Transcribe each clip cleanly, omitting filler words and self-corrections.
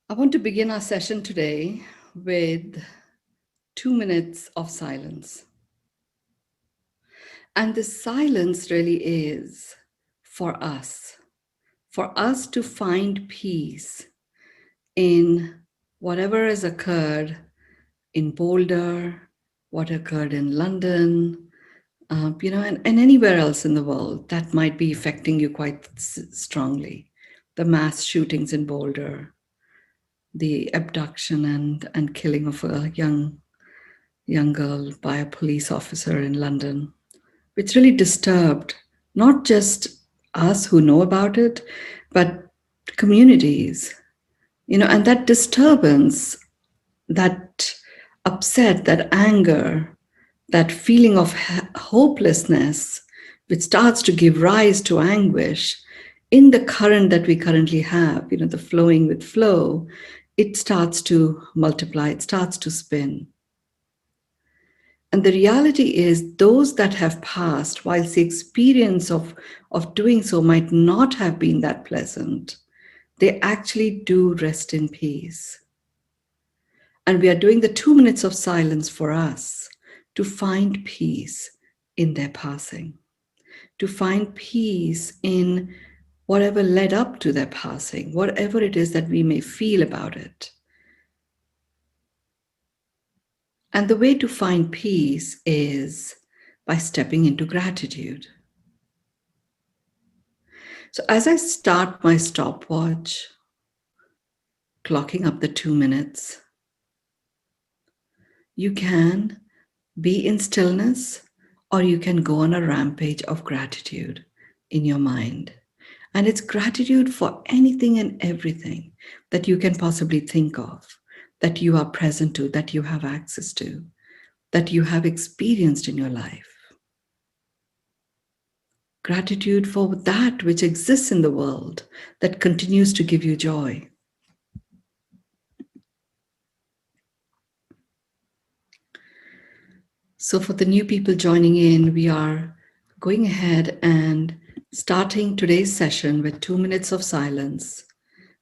I want to begin our session today with 2 minutes of silence. And this silence really is for us to find peace in whatever has occurred in Boulder, what occurred in London, and anywhere else in the world that might be affecting you quite strongly. The mass shootings in Boulder, the abduction and killing of a young girl by a police officer in London, which really disturbed not just us who know about it, but communities, and that disturbance, that upset, that anger, that feeling of hopelessness, which starts to give rise to anguish in the current that we currently have, the flowing with flow, it starts to multiply, it starts to spin. And the reality is, those that have passed, whilst the experience of doing so might not have been that pleasant, they actually do rest in peace. And we are doing the 2 minutes of silence for us to find peace in their passing, to find peace in whatever led up to their passing, whatever it is that we may feel about it. And the way to find peace is by stepping into gratitude. So as I start my stopwatch, clocking up the 2 minutes, you can be in stillness, or you can go on a rampage of gratitude in your mind. And it's gratitude for anything and everything that you can possibly think of, that you are present to, that you have access to, that you have experienced in your life. Gratitude for that which exists in the world that continues to give you joy. So for the new people joining in, we are going ahead and starting today's session with 2 minutes of silence.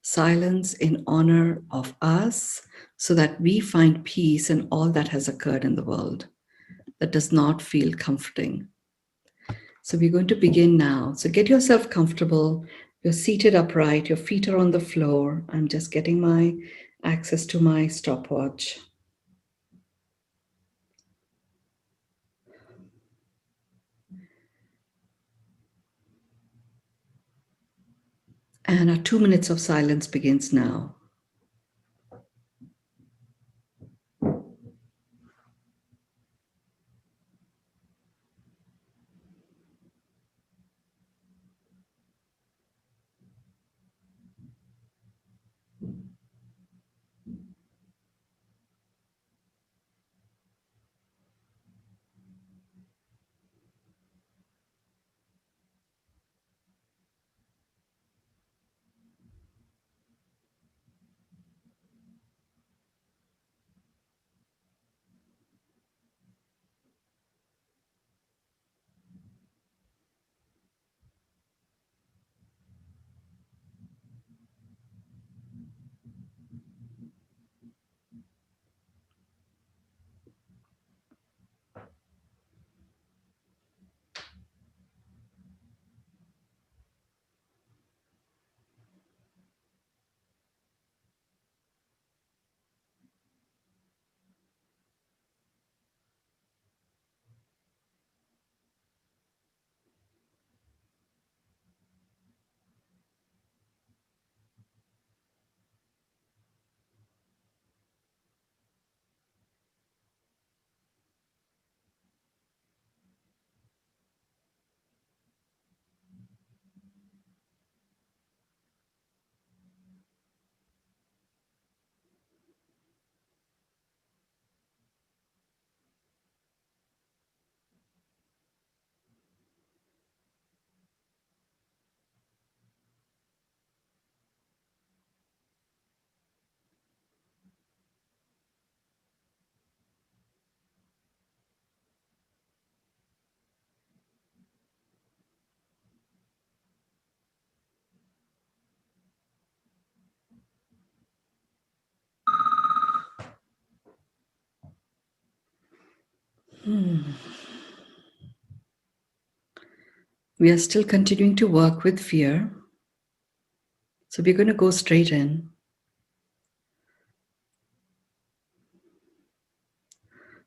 Silence in honor of us, so that we find peace in all that has occurred in the world that does not feel comforting. So we're going to begin now. So get yourself comfortable. You're seated upright. Your feet are on the floor. I'm just getting my access to my stopwatch. And our 2 minutes of silence begins now. We are still continuing to work with fear. So we're going to go straight in.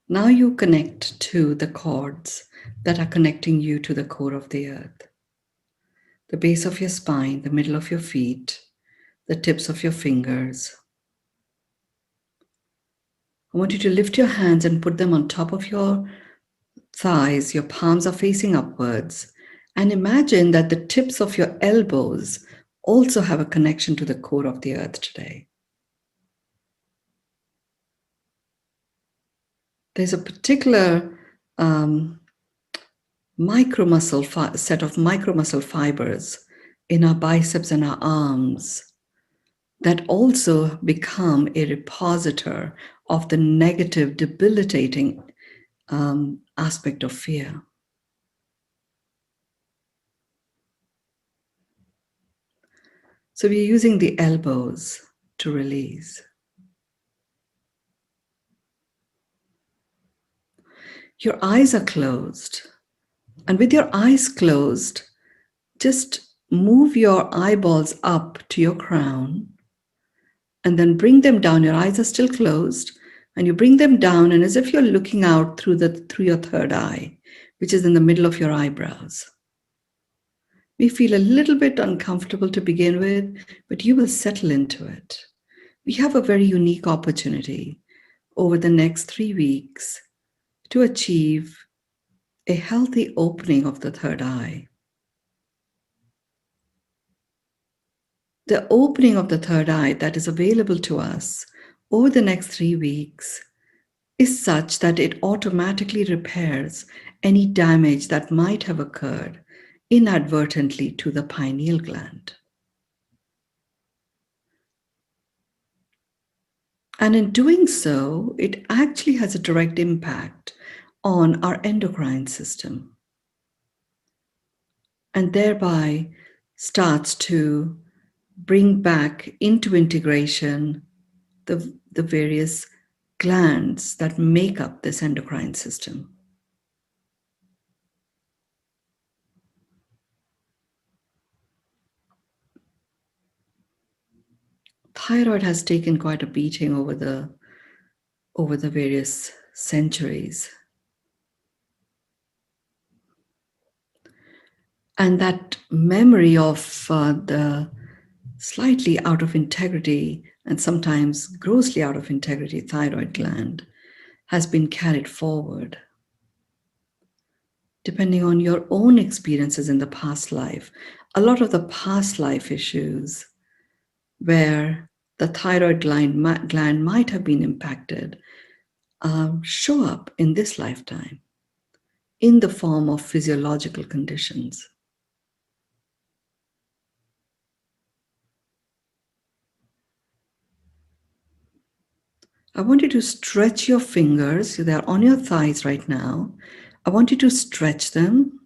Now you connect to the cords that are connecting you to the core of the earth. The base of your spine, the middle of your feet, the tips of your fingers. I want you to lift your hands and put them on top of your thighs. Your palms are facing upwards. And imagine that the tips of your elbows also have a connection to the core of the earth today. There's a particular set of micromuscle fibers in our biceps and our arms that also become a repositor of the negative, debilitating aspect of fear. So we're using the elbows to release. Your eyes are closed. And with your eyes closed, just move your eyeballs up to your crown and then bring them down. Your eyes are still closed and you bring them down, and as if you're looking out through your third eye, which is in the middle of your eyebrows. We feel a little bit uncomfortable to begin with, but you will settle into it. We have a very unique opportunity over the next 3 weeks to achieve a healthy opening of the third eye. The opening of the third eye that is available to us over the next 3 weeks is such that it automatically repairs any damage that might have occurred inadvertently to the pineal gland. And in doing so, it actually has a direct impact on our endocrine system and thereby starts to bring back into integration the various glands that make up this endocrine system. Thyroid has taken quite a beating over the various centuries. And that memory of the slightly out of integrity and sometimes grossly out of integrity thyroid gland has been carried forward. Depending on your own experiences in the past life, a lot of the past life issues where the thyroid gland might have been impacted show up in this lifetime in the form of physiological conditions. I want you to stretch your fingers. They're on your thighs right now. I want you to stretch them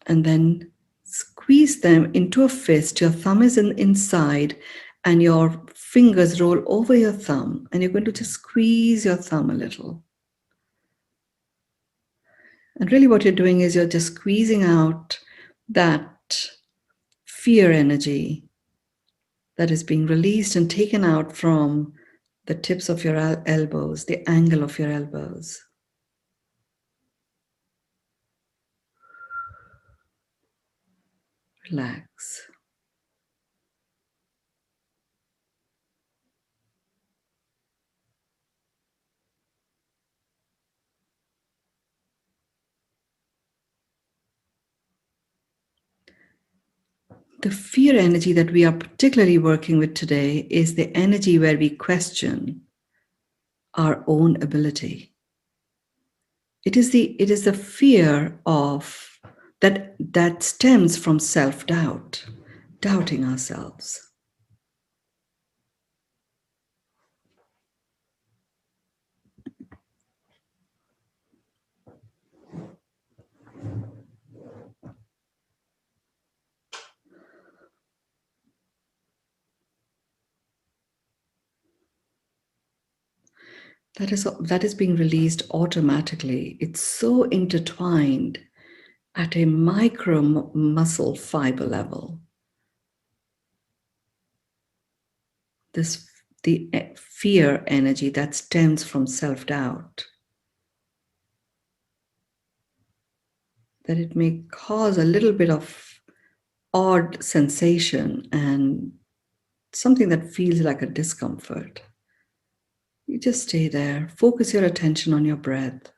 and then squeeze them into a fist. Your thumb is inside and your fingers roll over your thumb, and you're going to just squeeze your thumb a little. And really what you're doing is you're just squeezing out that fear energy that is being released and taken out from the tips of your elbows, the angle of your elbows. Relax. The fear energy that we are particularly working with today is the energy where we question our own ability. It is the fear of that stems from self-doubt, doubting ourselves. that is being released automatically. It's so intertwined at a micro muscle fiber level. This the fear energy that stems from self-doubt, that it may cause a little bit of odd sensation and something that feels like a discomfort. You just stay there. Focus your attention on your breath.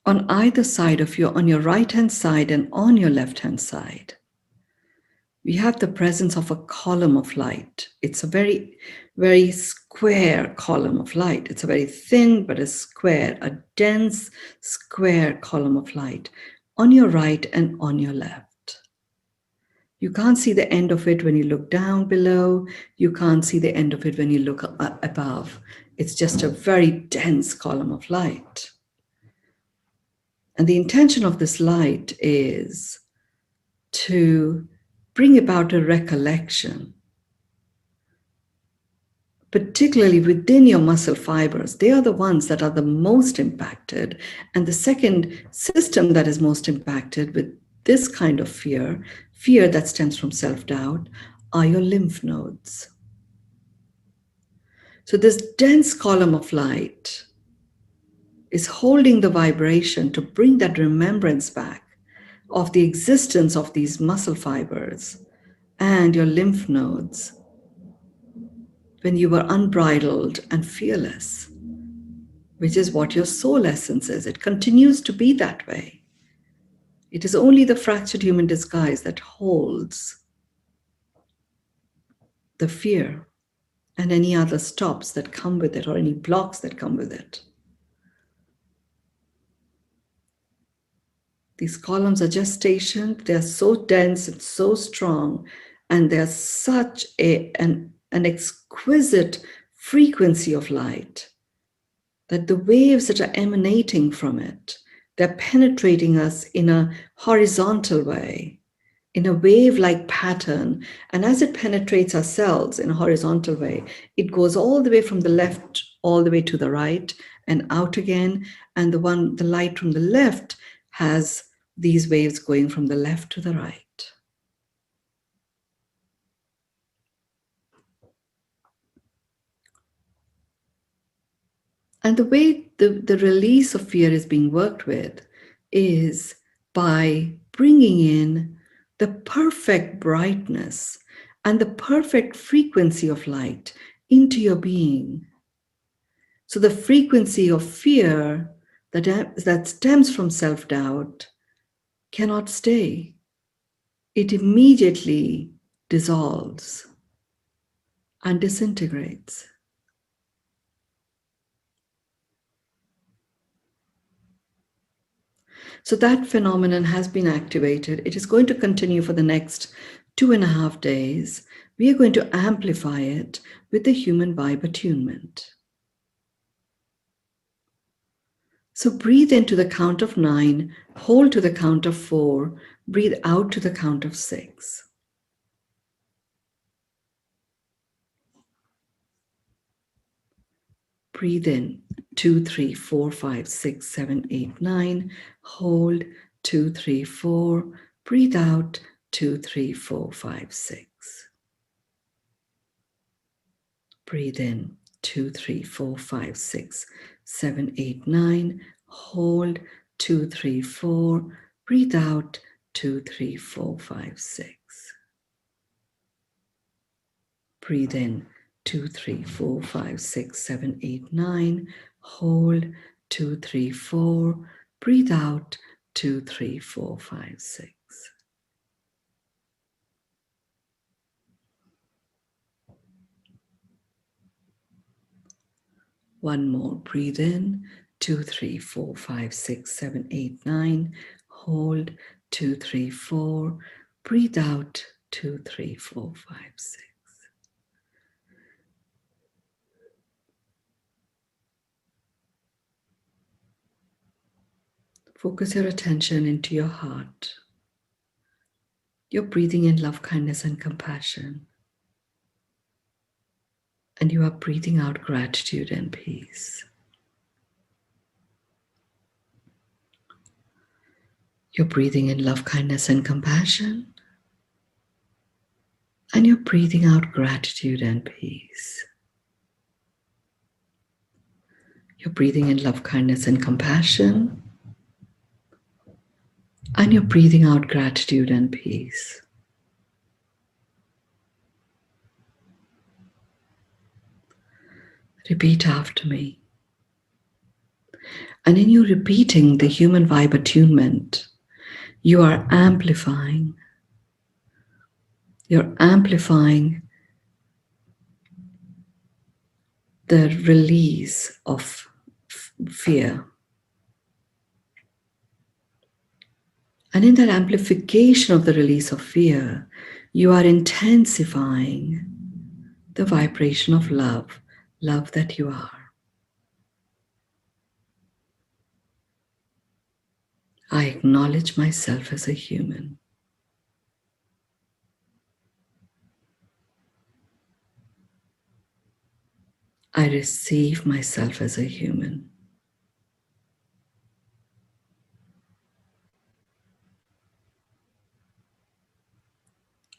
On either side of you, on your right-hand side and on your left-hand side, we have the presence of a column of light. It's a very, very square column of light. It's a very thin, but a square, a dense, square column of light on your right and on your left. You can't see the end of it when you look down below. You can't see the end of it when you look above. It's just a very dense column of light. And the intention of this light is to bring about a recollection, particularly within your muscle fibers. They are the ones that are the most impacted. And the second system that is most impacted with this kind of fear that stems from self-doubt, are your lymph nodes. So this dense column of light is holding the vibration to bring that remembrance back of the existence of these muscle fibers and your lymph nodes when you were unbridled and fearless, which is what your soul essence is. It continues to be that way. It is only the fractured human disguise that holds the fear and any other stops that come with it or any blocks that come with it. These columns are just stationed. They're so dense and so strong, and they're such an exquisite frequency of light that the waves that are emanating from it, they're penetrating us in a horizontal way, in a wave-like pattern. And as it penetrates our cells in a horizontal way, it goes all the way from the left, all the way to the right and out again. And the light from the left has these waves going from the left to the right. And the way the release of fear is being worked with is by bringing in the perfect brightness and the perfect frequency of light into your being. So the frequency of fear that stems from self-doubt cannot stay. It immediately dissolves and disintegrates. So that phenomenon has been activated. It is going to continue for the next 2.5 days. We are going to amplify it with the human vibe attunement. So breathe into the count of 9, hold to the count of 4, breathe out to the count of 6. Breathe in 2, 3, 4, 5, 6, 7, 8, 9. Hold 2, 3, 4. Breathe out 2, 3, 4, 5, 6. Breathe in 2, 3, 4, 5, 6, 7, 8, 9. Hold 2, 3, 4. Breathe out 2, 3, 4, 5, 6. Breathe in 2, 3, 4, 5, 6, 7, 8, 9. Hold 2, 3, 4. Breathe out 2, 3, 4, 5, 6. One more. Breathe in 2, 3, 4, 5, 6, 7, 8, 9. Hold 2, 3, 4. Breathe out 2, 3, 4, 5, 6. Focus your attention into your heart. You're breathing in love, kindness, and compassion. And you are breathing out gratitude and peace. You're breathing in love, kindness, and compassion. And you're breathing out gratitude and peace. You're breathing in love, kindness, and compassion. And you're breathing out gratitude and peace. Repeat after me. And in you repeating the human vibe attunement, you are amplifying. You're amplifying the release of fear. And in that amplification of the release of fear, you are intensifying the vibration of love, love that you are. I acknowledge myself as a human. I receive myself as a human.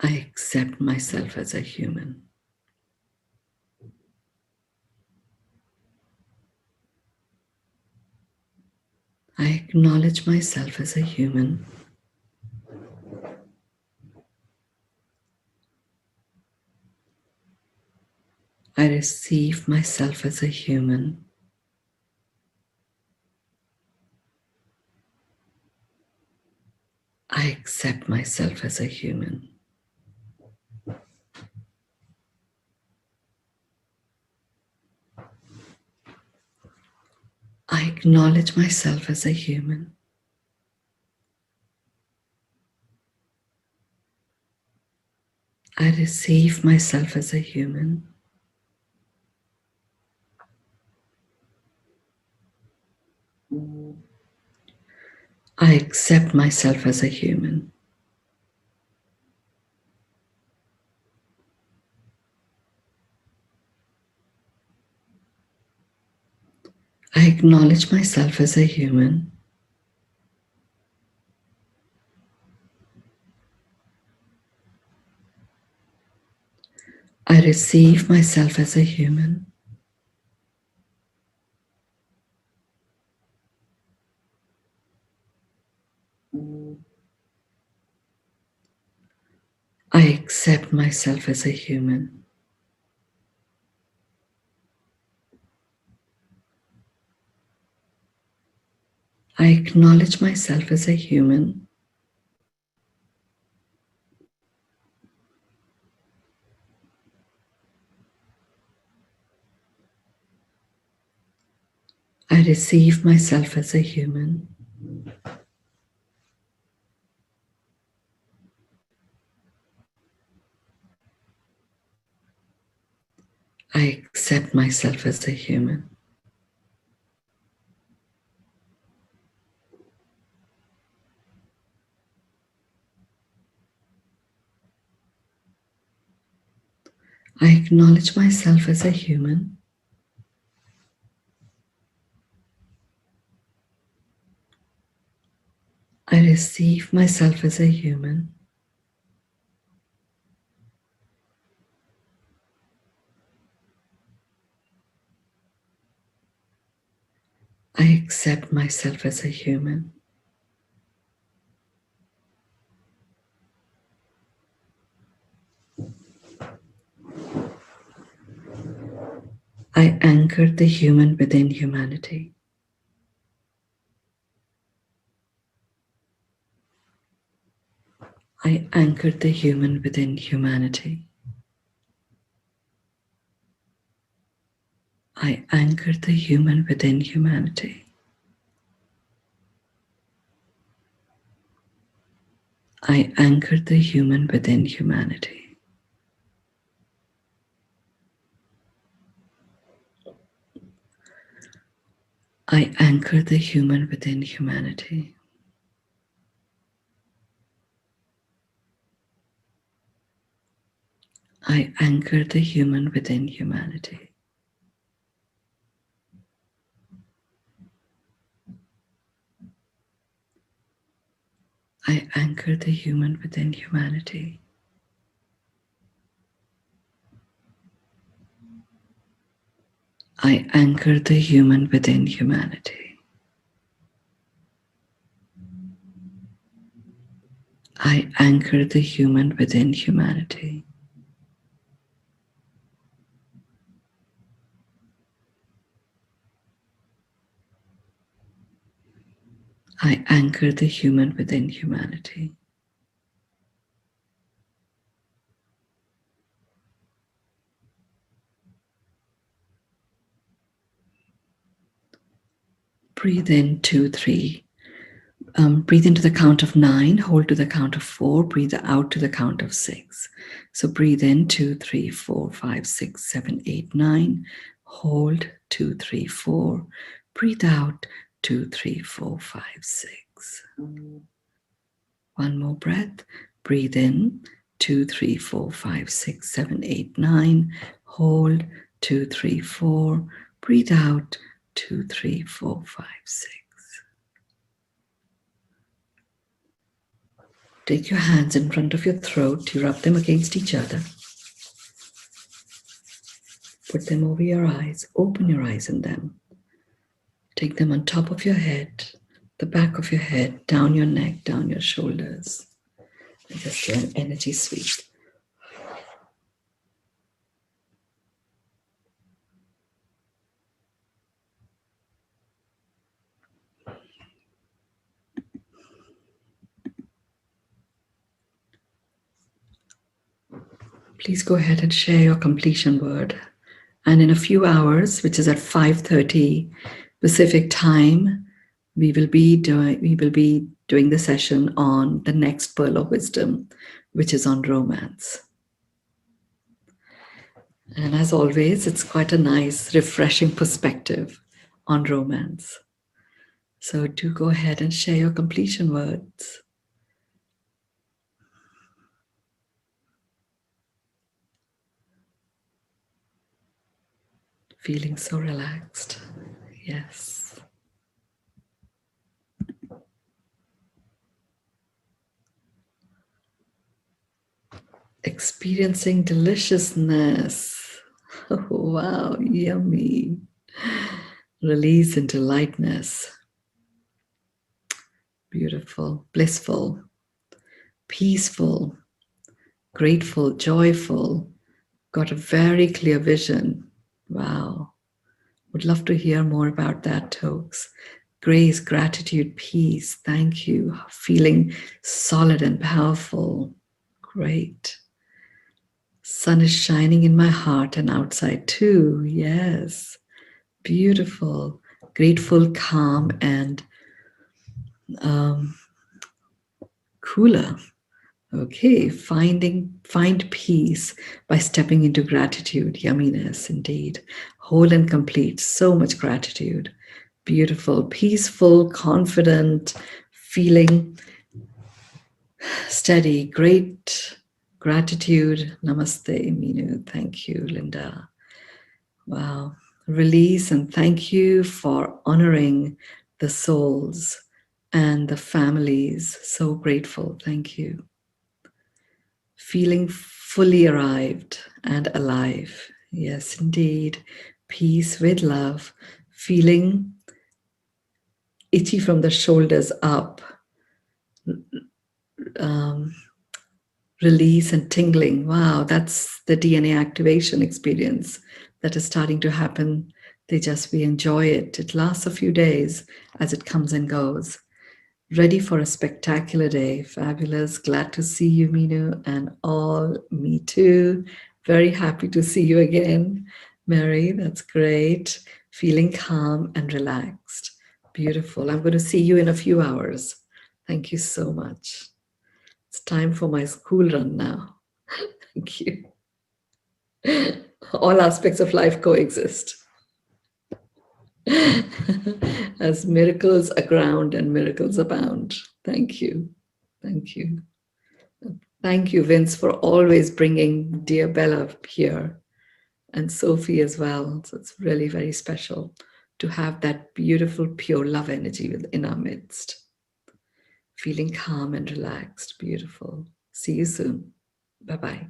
I accept myself as a human. I acknowledge myself as a human. I receive myself as a human. I accept myself as a human. I acknowledge myself as a human. I receive myself as a human. I accept myself as a human. I acknowledge myself as a human. I receive myself as a human. I accept myself as a human. I acknowledge myself as a human. I receive myself as a human. I accept myself as a human. I acknowledge myself as a human. I receive myself as a human. I accept myself as a human. I anchor the human within humanity. I anchor the human within humanity. I anchor the human within humanity. I anchor the human within humanity. I anchor the human within humanity. I anchor the human within humanity. I anchor the human within humanity. I anchor the human within humanity. I anchor the human within humanity. I anchor the human within humanity. Breathe in, 2, 3. Breathe into the count of 9, hold to the count of 4, breathe out to the count of 6. So breathe in, 2, 3, 4, 5, 6, 7, 8, 9. Hold, 2, 3, 4. Breathe out, 2, 3, 4, 5, 6. One more breath. Breathe in, 2, 3, 4, 5, 6, 7, 8, 9. Hold, 2, 3, 4. Breathe out, 2, 3, 4, 5, 6. Take your hands in front of your throat. You rub them against each other. Put them over your eyes. Open your eyes in them. Take them on top of your head, the back of your head, down your neck, down your shoulders. And just do an energy sweep. Please go ahead and share your completion word. And in a few hours, which is at 5:30 Pacific time, we will be doing the session on the next pearl of wisdom, which is on romance. And as always, it's quite a nice, refreshing perspective on romance. So do go ahead and share your completion words. Feeling so relaxed. Yes. Experiencing deliciousness. Oh, wow, yummy. Release into lightness. Beautiful, blissful, peaceful, grateful, joyful. Got a very clear vision. Wow. Would love to hear more about that, Tokes. Grace, gratitude, peace. Thank you. Feeling solid and powerful. Great. Sun is shining in my heart and outside too. Yes. Beautiful. Grateful, calm, and cooler. Okay. Find peace by stepping into gratitude. Yumminess, indeed. Whole and complete. So much gratitude. Beautiful, peaceful, confident, feeling steady. Great gratitude. Namaste, Mynoo. Thank you, Linda. Wow. Release and thank you for honoring the souls and the families. So grateful. Thank you. Feeling fully arrived and alive. Yes, indeed. Peace with love. Feeling itchy from the shoulders up. Release and tingling. Wow, that's the DNA activation experience that is starting to happen. We enjoy it. It lasts a few days as it comes and goes. Ready for a spectacular day. Fabulous. Glad to see you, Mynoo, and all. Me too. Very happy to see you again, Mary. That's great. Feeling calm and relaxed. Beautiful. I'm going to see you in a few hours. Thank you so much. It's time for my school run now. Thank you. All aspects of life coexist. As miracles abound and miracles abound. Thank you. Thank you. Thank you, Vince, for always bringing dear Bella here, and Sophie as well. So it's really very special to have that beautiful, pure love energy within our midst. Feeling calm and relaxed. Beautiful. See you soon. Bye-bye.